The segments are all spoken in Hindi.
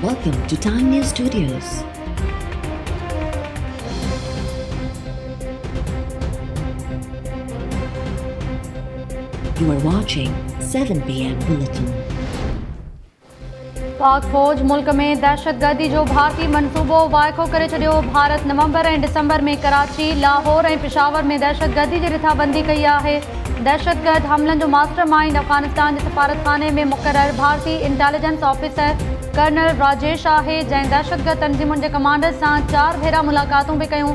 Welcome to Time News Studios. You are watching 7 PM Bulletin. पाक फौज मुल्क में दहशतगर्दी जो भारतीय मनसूबो वाइको करे छॾियो। भारत नवंबर ऐं दिसंबर में कराची, लाहौर ऐं पेशावर में दहशतगर्दी जी रिथाबंदी कई आहे। दहशतगर्द हमलनि जो मास्टर माइंड अफगानिस्तान जे सफ़ारतखाने में मुक़रर भारतीय इंटेलिजेंस ऑफिसर कर्नल राजेश आहे, जंहिं दहशतगर्द तंज़ीमुनि जे कमांडर सां 4 भेरा मुलाक़ातूं बि कयूं।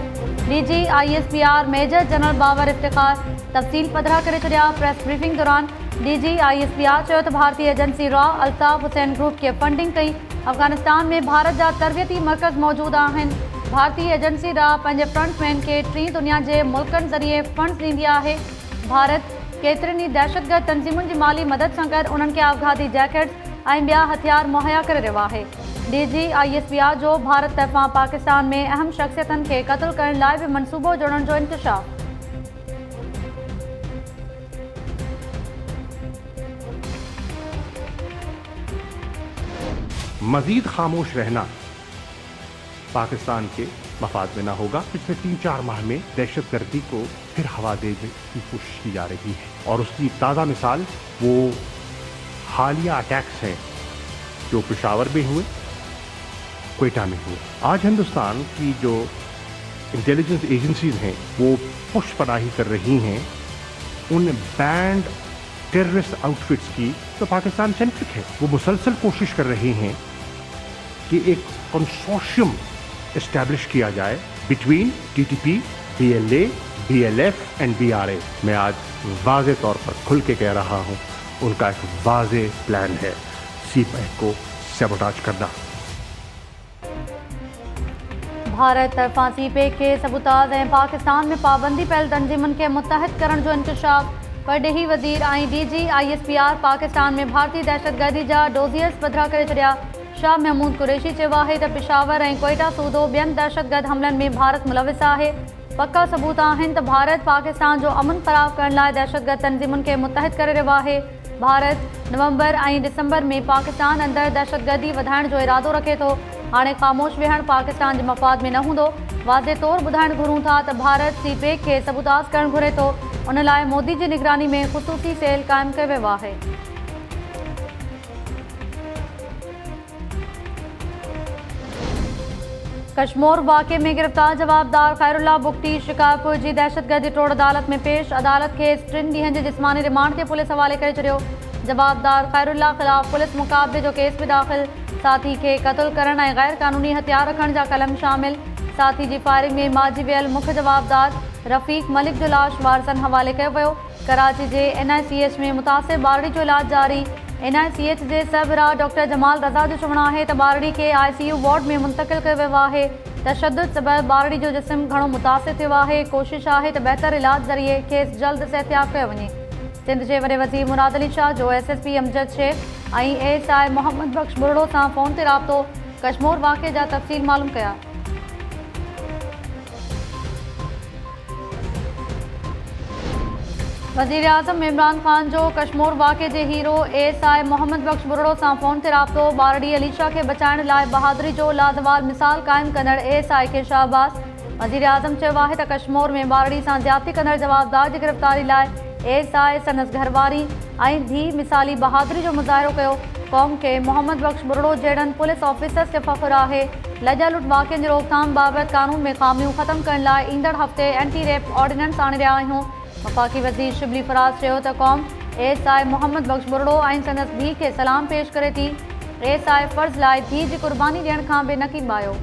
DG ISPR major general Babar Iftikhar तफ़सील पधिरा करे छॾिया। प्रेस ब्रीफिंग दौरान DG ISPR चयो त भारतीय एजेंसी रॉ अल्ताफ़ हुसैन ग्रुप खे फंडिंग कई। अफगानिस्तान में भारत जा तरबियती मर्कज़ मौजूद आहिनि। भारतीय एजेंसी रॉ पंहिंजे फ्रंटमैन खे 3 दुनिया जे मुल्कनि ज़रिए फंड्स ॾींदी आहे। भारत केतिरनि ई दहशतगर्द तंज़ीमुनि जी माली मदद सां गॾु उन्हनि खे आबघाती जैकेट्स ऐं ॿिया हथियार मुहैया करे रहियो आहे। DG ISPR जो भारत तरफ़ां पाकिस्तान में अहम शख़्सियतनि खे क़त्ल करण लाइ बि मनसूबो जोड़ण जो इंकशाफ। मजीद खामोश रहना पाकिस्तान के मफाद में ना होगा। पिछले 3-4 माह में दहशतगर्दी को फिर हवा देने की कोशिश की जा रही है और उसकी ताज़ा मिसाल वो हालिया अटैक्स हैं जो पेशावर में हुए, क्वेटा में हुए। आज हिंदुस्तान की जो इंटेलिजेंस एजेंसीज हैं वो पुष्पनाही कर रही हैं उन बैंड टेररिस्ट आउटफिट्स की तो पाकिस्तान सेंट्रिक है। वो मुसलसल कोशिश कर रहे हैं कि एक कंसोर्शियम एस्टैब्लिश किया जाए between TTP, BLA, BLF and BRA। मैं आज वाज़े तौर पर खुल के कह रहा हूँ, उनका एक वाज़े प्लान है CPEC को सबोटाज करना। भारत तरफ़ां CPEC के सबूताज ऐं पाकिस्तान में पाबंदी पयल तंज़ीमुनि खे मुतहद करण जो इंकशाफ। परडेही वज़ीर ऐं DG ISPR पाकिस्तान में भारतीय दहशतगर्दी जा डोज़ियर्स पधिरा करे छॾिया। शाह महमूद कुरैशी चयो आहे त पेशावर ऐं क्वेटा सूदो ॿियनि दहशतगर्द हमलनि में भारत मुलविस आहे। पक्का सबूत आहिनि त भारत पाकिस्तान जो अमन फ़राहम करण लाइ दहशतगर्द तंज़ीमुनि खे मुतहद करे रहियो आहे। भारत नवंबर ऐं दिसंबर में पाकिस्तान अंदरि दहशतगर्दी वधाइण जो इरादो रखे थो। हाणे ख़ामोश विहण पाकिस्तान जे मफ़ाद में न हूंदो। वाज़े तौरु ॿुधाइण घुरूं था त भारत CPEC खे सबूताज करणु घुरे थो। उन लाइ मोदी जी निगरानी में ख़ुसूसी सेल क़ाइमु कयो वियो आहे। कश्मीर वाक़े में गिरफ़्तार जवाबदार खैरुल्लाह बुख्ती शिकारपुर जी दहशतगर्दी टोड़ अदालत में पेश। अदालत खे 3 ॾींहनि जे जिस्मानी रिमांड ते पुलिस हवाले करे छॾियो। जवाबदार खैरुल्लाह ख़िलाफ़ पुलिस मुक़ाबले जो केस बि दाख़िल। साथी खे क़त्ल करण ऐं गैर क़ानूनी हथियार रखण जा कलम शामिल। साथी जी फायरिंग में मारिजी वियल मुख्य जवाबदार रफ़ीक मलिक जो लाश वारसनि हवाले कयो वियो। कराची जे NICH में मुतासिर ॿारड़ी जो इलाज जारी। NICH जे सरबराह डॉक्टर जमाल रज़ा जो चवणु आहे त ॿारड़ी खे ICU वार्ड में मुंतक़िल कयो वियो आहे। तशद्दुद सबबि ॿारड़ी जो जिस्म घणो मुतासिर थियो आहे। कोशिश आहे त बहितर इलाज ज़रिए खेसि जल्द सिहतयाब कयो वञे। सिंध जे वॾे वज़ीर मुराद अली शाह जो SSP अमजद शेख ऐं ASI मोहम्मद बख्श बुरड़ो सां फ़ोन ते राबितो। कश्मीर वाक़े जा तफ़सील मालूम कया। वज़ीर आज़म इमरान ख़ान जो कश्मीर वाक़े जे हीरो ASI मोहम्मद बख्श बुरड़ो सां फ़ोन ते राबितो। ॿारड़ी अलीशा खे बचाइण लाइ बहादुरी जो लाज़वाल मिसाल क़ाइमु कंदड़ ASI खे शाहबाज़। वज़ीर आज़म चयो आहे त कश्मीर में ॿारड़ी सां ज़्यादती कंदड़ जवाबदार जी गिरफ़्तारी लाइ ASI संदसि घरवारी ऐं धीउ मिसाली बहादुरी जो मुज़ाहिरो कयो। क़ौम खे मोहम्मद बख्श बुरड़ो जहिड़नि पुलिस ऑफिसर्स ते फ़ख़्रु आहे। लॼा लुट वाक़िअनि जी रोकथाम बाबति क़ानून में ख़ामियूं ख़तमु करण लाइ ईंदड़ हफ़्ते एंटी रेप ऑर्डिनेंस आणे रहिया आहियूं। वफ़ाक़ी वज़ीर शिबली फराज़ चयो त क़ौम ASI मोहम्मद बख्श बुरड़ो ऐं संदसि धीउ खे सलाम पेश करे थी। ASI फ़र्ज़ लाइ धीउ जी क़ुर्बानी ॾियण खां बि नक़ीब आयो।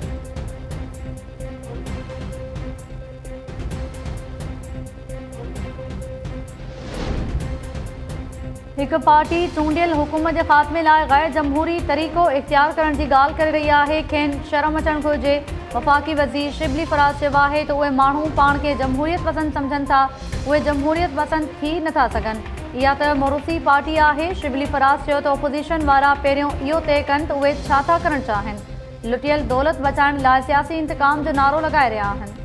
हिकु पार्टी चूंडियल हुकूमत जे ख़ात्मे लाइ गैर जमहूरी तरीक़ो इख़्तियार करण जी ॻाल्हि करे रही आहे। खेनि शर्म अचणु घुरिजे। वफ़ाक़ी वज़ीर शिबली फराज़ चयो आहे त उहे माण्हू पाण खे जमहूरियत पसंदि सम्झनि था, उहे जमहूरियत पसंदि थी नथा सघनि। इहा त मोरूसी पार्टी आहे। शिबली फराज़ चयो त ओपोज़िशन वारा पहिरियों इहो तइ कनि त उहे छा था करणु चाहिनि। लुटियल दौलत बचाइण लाइ सियासी इंतकाम जो नारो लॻाए रहिया आहिनि।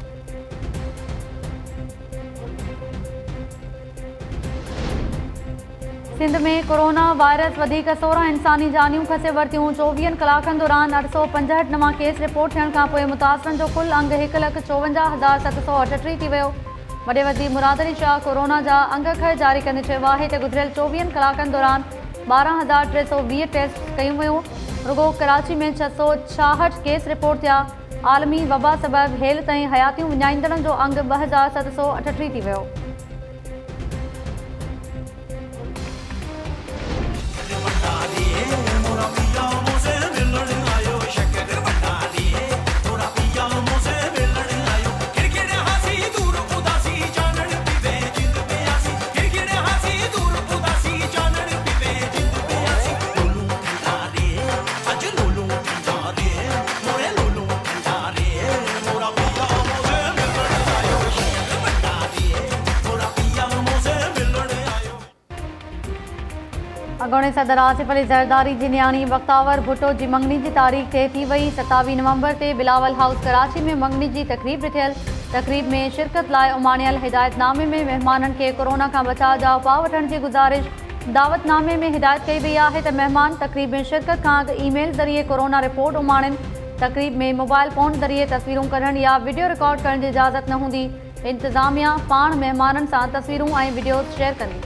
सिंध में कोरोना वायरस वधीक 16 इंसानी जानियूं खसे वरितियूं। 24 कलाकनि दौरान 865 नवां केस रिपोर्ट थियण खां पोइ मुतासिरनि जो कुल अंग 1,54,738 थी वियो। वॾे वज़ीर मुराद अली शाह कोरोना जा अंग खर जारी कंदे चयो आहे त गुज़िरियल 24 कलाकनि दौरान 12,320 टेस्ट कयूं वियूं। रुगो कराची में 666 केस रिपोर्ट थिया। आलमी वबा सबबि हेल ताईं हयातियूं विञाईंदड़नि जो अंग 2,738 थी वियो। अॻूणे सदर आसिफ अली ज़रदारी जी न्याणी बख़्तावर भुट्टो जी मंगनी जी तारीख़ थिए थी वई। 27 नवंबर ते बिलावल हाउस कराची में मंगनी जी तक़रीब थियल। तक़रीब में शिरकत लाइ उमाणियल हिदायतनामे में महिमाननि खे कोरोना खां बचाव जा उपाउ वठण जी गुज़ारिश। दावतनामे में हिदायत कई वई आहे त महिमान तक़रीब में शिरकत खां अॻु ईमेल ज़रिए कोरोना रिपोर्ट उमाणनि। तक़रीब में मोबाइल फ़ोन ज़रिए तस्वीरूं कढण या वीडियो रिकॉर्ड करण जी इजाज़त न हूंदी। इंतिज़ामिया पाण महिमाननि सां तस्वीरूं ऐं वीडियोज़ शेयर कंदी।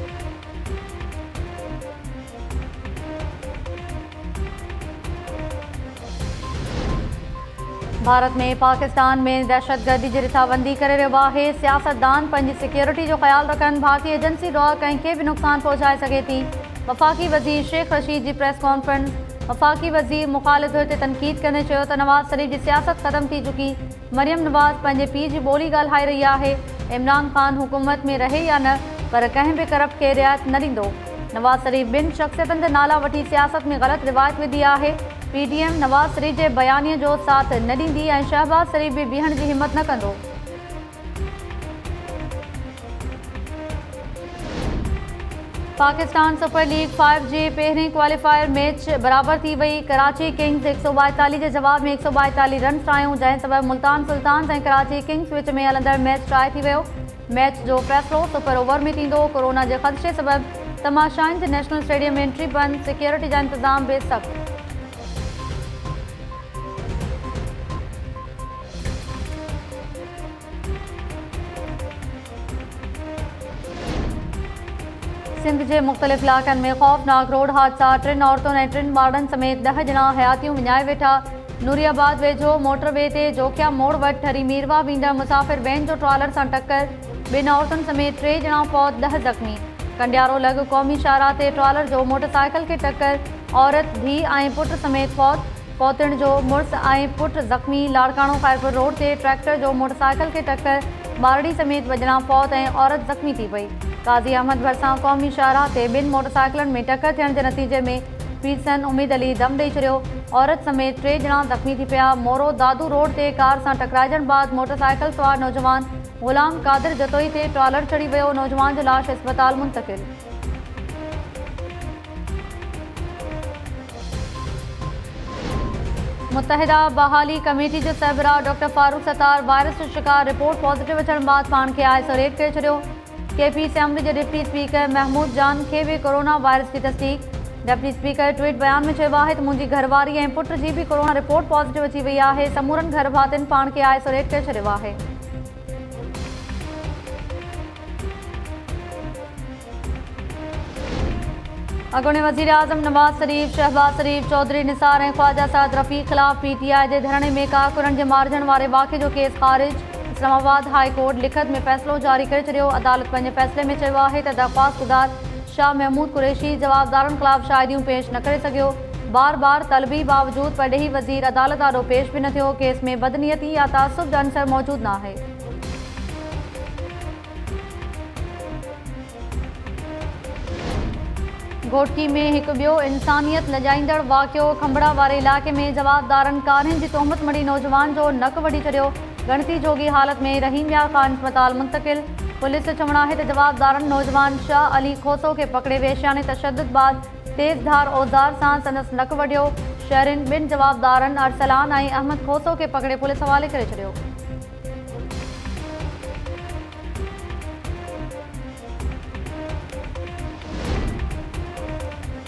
भारत में पाकिस्तान में दहशतगर्दी जी रिथाबंदी करे रहियो आहे। सियासतदान पंहिंजी सिक्योरिटी जो ख़्यालु रखनि। भारतीय एजेंसी ड्रॉ कंहिंखे बि नुक़सान पहुचाए सघे थी। वफ़ाक़ी वज़ीर शेख रशीद जी प्रेस कॉन्फ्रेंस। वफ़ाक़ी वज़ीर मुख़ालिफ़ ते तनक़ीद कंदे चयो त नवाज़ शरीफ़ जी सियासत ख़त्म थी चुकी। मरियम नवाज़ पंहिंजे पीउ जी ॿोली ॻाल्हाए रही आहे। इमरान ख़ान हुकूमत में रहे या न, पर कंहिं बि करप्ट खे रिआयत न ॾींदो। नवाज़ शरीफ़ ॿिनि शख़्सियतनि जा नाला वठी सियासत में ग़लति रिवायत विधी आहे। PDM नवाज़ शरीफ़ जे बयानीअ जो साथ न ॾींदी ऐं शहबाज़ शरीफ़ बि बीहण जी हिमत न कंदो। पाकिस्तान सुपर लीग 5 जे पहिरीं क्वालिफायर मैच बराबर थी वई। कराची किंग्स 142 जे जवाब में 142 रन ठाहियूं, जंहिं सबबि मुल्तान सुल्तान्स ऐं कराची किंग्स विच में हलंदड़ मैच टाई थी वियो। मैच जो फ़ैसिलो सुपर ओवर में थींदो। कोरोना जे ख़दशे सबबि तमाशाइनि जे नेशनल स्टेडियम में एंट्री बंदि। सिक्योरिटी जा इंतज़ाम बेसख़्त। सिंध जे मुख़्तलिफ़ इलाक़नि में ख़ौफ़नाक रोड हादसा। 3 औरतुनि ऐं 3 ॿारनि समेत 10 ॼणा हयातियूं विञाए वेठा। नूरियाबाद वेझो मोटरवे ते जोकिया मोड़ वटि ठरी मीरवा वेंदड़ मुसाफ़िर वैन जो ट्रॉलर सां टक्कर। 2 औरतुनि समेत 3 ॼणा फौत, 10 ज़ख़्मी। कंडियारो लॻ क़ौमी शाहराह ते ट्रॉलर जो मोटरसाइकिल खे टक्कर। औरत, धीउ ऐं पुटु समेत फौत। फौतण जो मुड़ुसु ऐं पुटु ज़ख़्मी। लाड़काणो ख़ैरपुर रोड ते ट्रैक्टर जो मोटरसाइकिल खे टक्कर। ॿारड़ी समेत 2 ॼणा फौत ऐं औरत ज़ख़्मी थी पई। काज़ी अहमद भरिसां क़ौमी शाहराह ते 2 मोटरसाइकिलनि में टक्कर थियण जे नतीजे में पीरसन उमीद अली दम ॾेई छॾियो। औरत समेत 3 ॼणा ज़ख़्मी थी पिया। मोरो दादू रोड ते कार सां टकराइजण बाद मोटरसाइकिल सवार नौजवान ग़ुलाम क़ादिर जतोई ते ट्रॉलर चढ़ी वियो। नौजवान जो लाश अस्पताल मुंतक़िल। मुतहिदा बहाली कमेटी जो सरबराह डॉक्टर फारूक सत्तार वायरस जो शिकार। रिपोर्ट पॉजिटिव अचण बाद पाण खे आइसोलेट करे छॾियो। KP असेंबली जे डिप्टी स्पीकर महमूद जान खे बि कोरोना वायरस जी तस्दीक। डिप्टी स्पीकर ट्वीट बयान में चयो आहे त मुंहिंजी घरवारी ऐं पुट जी बि कोरोना रिपोर्ट पॉजिटिव अची वई आहे। समूरनि घर भातियुनि पाण खे आइसोलेट करे छॾियो आहे। अॻूणे वज़ीर आज़म नवाज़ शरीफ़, शहबाज़ शरीफ़, चौधरी निसार ऐं ख्वाजा साद रफ़ीक़ ख़िलाफ़ PTI जे धरणे में कारकुननि जे मारिजण वारे वाक़े जो केस ख़ारिज। इस्लामाबाद हाई कोर्ट लिखत में फ़ैसिलो जारी करे छॾियो। अदालत पंहिंजे फ़ैसिले में चयो आहे त दरख़्वास्तगुज़ार शाह महमूद कुरैशी जवाबदारनि ख़िलाफ़ शाहिदियूं पेश न करे सघियो। बार तलबी बावजूद परॾेही वज़ीर अदालत आॾो पेश बि न थियो। केस में बदनीयती या तासुब जो अंसर मौजूदु न आहे। घोटकी में हिकु ॿियो इंसानियत लॼाईंदड़ वाक़ियो। खंभड़ा वारे इलाइक़े में जवाबदारनि कारियुनि जी तोहमत मड़ी नौजवान जो नक वढी छॾियो। गणती जोगी हालत में रहीम यार ख़ान अस्पताल मुंतक़िल। पुलिस जो चवणु आहे त जवाबदारनि नौजवान शाह अली खोसो खे पकड़े वेश्याने तशद्दुद बाद तेज़ धार औज़ार सां संदसि नक वढियो। शहरिन 2 जवाबदारनि अरसलान ऐं अहमद खोसो खे पकड़े पुलिस हवाले करे छॾियो।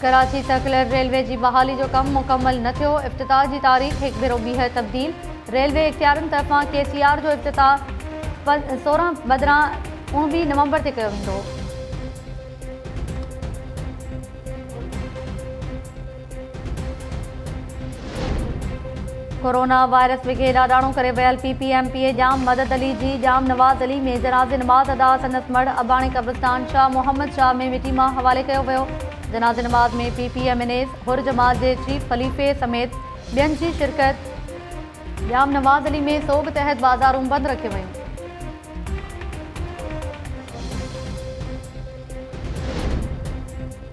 कराची सर्कुलर रेलवे जी बहाली जो कम मुकम्मल न थियो। इफ्तिताह जी तारीख़ हिकु भेरो ॿीहर तब्दील। रेलवे इख्तियारनि तरफ़ां KCR जो इफ्तिताह 16 बदिरां 19 नवंबर ते कयो वेंदो। कोरोना वायरस विघे ॾाढाणो करे वियल PPMPA जाम मदद अली जी जाम नवाज़ अली में जनाज़े नमाज़ अदा सनत मड़ अबाणी कब्रिस्तान शाह मोहम्मद शाह में मिटी मां हवाले कयो वियो। जनाज़े नमाज़ में PPMNS हुर जमात जे चीफ ख़लीफ़े समेत ॿियनि जी शिरकत। जाम नवाज़ अली में सोग तहत बाज़ारूं बंदि रखियूं वयूं।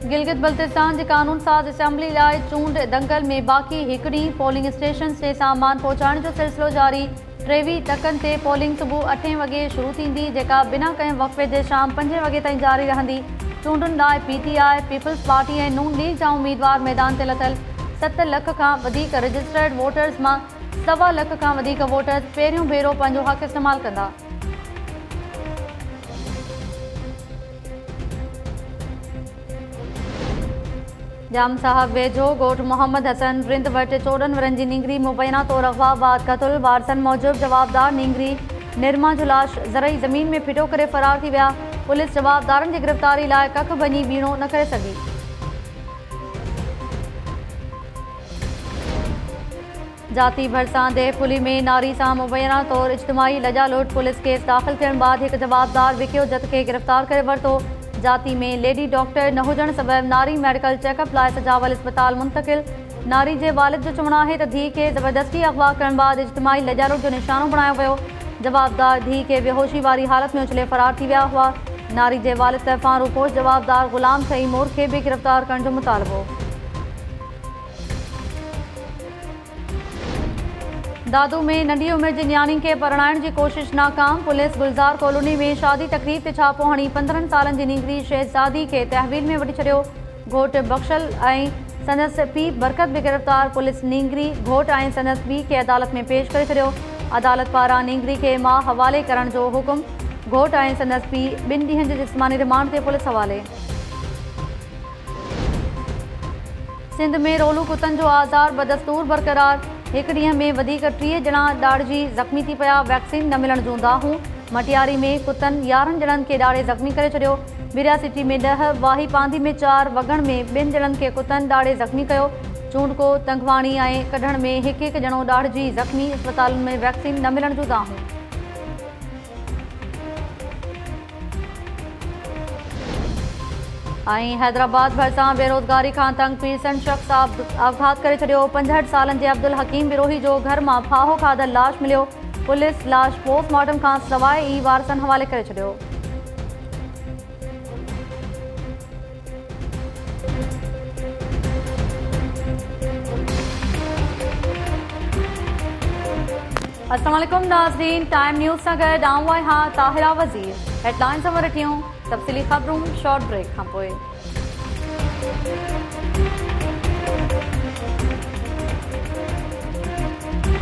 गिलगित बल्तिस्तान जी कानून साज़ असेंबली लाइ चूंड दंगल में बाक़ी हिकु ॾींहुं पोलिंग स्टेशन ते सामान पहुचाइण जो सिलसिलो जारी। 23 टकनि ते पोलिंग सुबुह 8 वॻे शुरू थींदी, जेका बिना कंहिं वक़फ़े जे शाम 5 वॻे ताईं जारी रहंदी। चूंडुनि लाइ PTI, पीपल्स पार्टी ऐं नून लीग जा उम्मीदवार मैदान ते लथल। 7 लख खां वधीक रजिस्टर्ड वोटर्स मां 1.25 लख खां वधीक वोटर्स पहिरियों भेरो पंहिंजो हक़ इस्तेमालु कंदा। जाम साहब वेझो ॻोठ मोहम्मद हसन रिंद वटि 14 वरनि जी निंगरी मुबैना तौर अगवा बाद क़तल। वारसन मूजिब जवाबदार निंगरी निर्मा जो लाश ज़रई ज़मीन में फिटो करे फ़रार थी विया। पुलिस जवाबदारनि जी गिरफ़्तारी लाइ कख भञी बीणो न करे सघी। जाती भरिसां देहपुली में नारी सां मुबैना तौर इज्तिमाही लजा लुट। पुलिस केस दाख़िल थियण बाद हिकु जवाबदार विकियो जत खे गिरफ़्तार करे वरितो। जाती में लेडी डॉक्टर न हुजण सबबि नारी मेडिकल चेकअप लाइ सजावल इस्पताल मुंतक़िल। नारी जे वालिद जो चवणु आहे त धीउ खे ज़बरदस्ती अगवा करण बाद इज्तिमाही लजालुट जो निशानो बणायो वियो। जवाबदार धीउ खे बेहोशी वारी हालत में उछले फ़रार थी विया हुआ। नारी जे वालिद तरफ़ां रूपोश जवाबदार ग़ुलाम तैमूर खे बि गिरफ़्तार करण जो मुतालबो। दादू में नंढी उमिरि जी न्याणी खे परणाइण जी कोशिश नाकाम। पुलिस गुलज़ार कॉलोनी में शादी तकरीब ते छापो हणी 15 सालनि जी निंगरी शहज़ादी खे तहवील में वठी छॾियो। घोट बख्शल ऐं संदसि पीउ बरकत बि गिरफ़्तार। पुलिस निंगरी घोट ऐं संदसि पीउ खे अदालत में पेश करे छॾियो। अदालत पारां निंगरी खे मां हवाले करण जो हुकुम। घोट ऐं संदसि पीउ 2 ॾींहंनि जे जिस्मानी रिमांड ते पुलिस हवाले। सिंध में रोलू कुतनि जो आज़ार बदस्तूर बरक़रार। हिकु ॾींहं में वधीक 30 ॼणा ॾाढ़जी ज़ख़्मी थी पिया। वैक्सीन न मिलण जूं दाहूं। मटियारी में कुतनि 11 ॼणनि खे ॾाढ़े ज़ख़्मी करे छॾियो। बिरिया सिटी में 10, वाही पांधी में 4, वगण में 2 ॼणनि खे कुतनि ॾाढ़े ज़ख़्मी कयो। चूंडको तंगवाणी ऐं कढण में हिकु ॼणो ॾाढ़जी ज़ख़्मी। अस्पतालुनि में वैक्सीन न मिलण जूं दाहूं। ऐं हैदराबाद भरिसां बेरोज़गारी खां तंग पीरसन शख़्स आपघात करे छॾियो। 65 सालनि जे अब्दुल हकीम बिरोही जो घर मां फाहो खाधल लाश मिलियो। पुलिस लाश पोस्टमार्टम खां सवाइ ई वारसनि हवाले करे छॾियो। अस्सलाम वालेकुम नाज़रीन, टाइम न्यूज़ सां गॾु आऊं आहियां ताहिरा वज़ीर। हेडलाइन्स ख़बर वठियूं, तफ़सीली ख़बरूं शॉर्ट ब्रेक खां पोइ।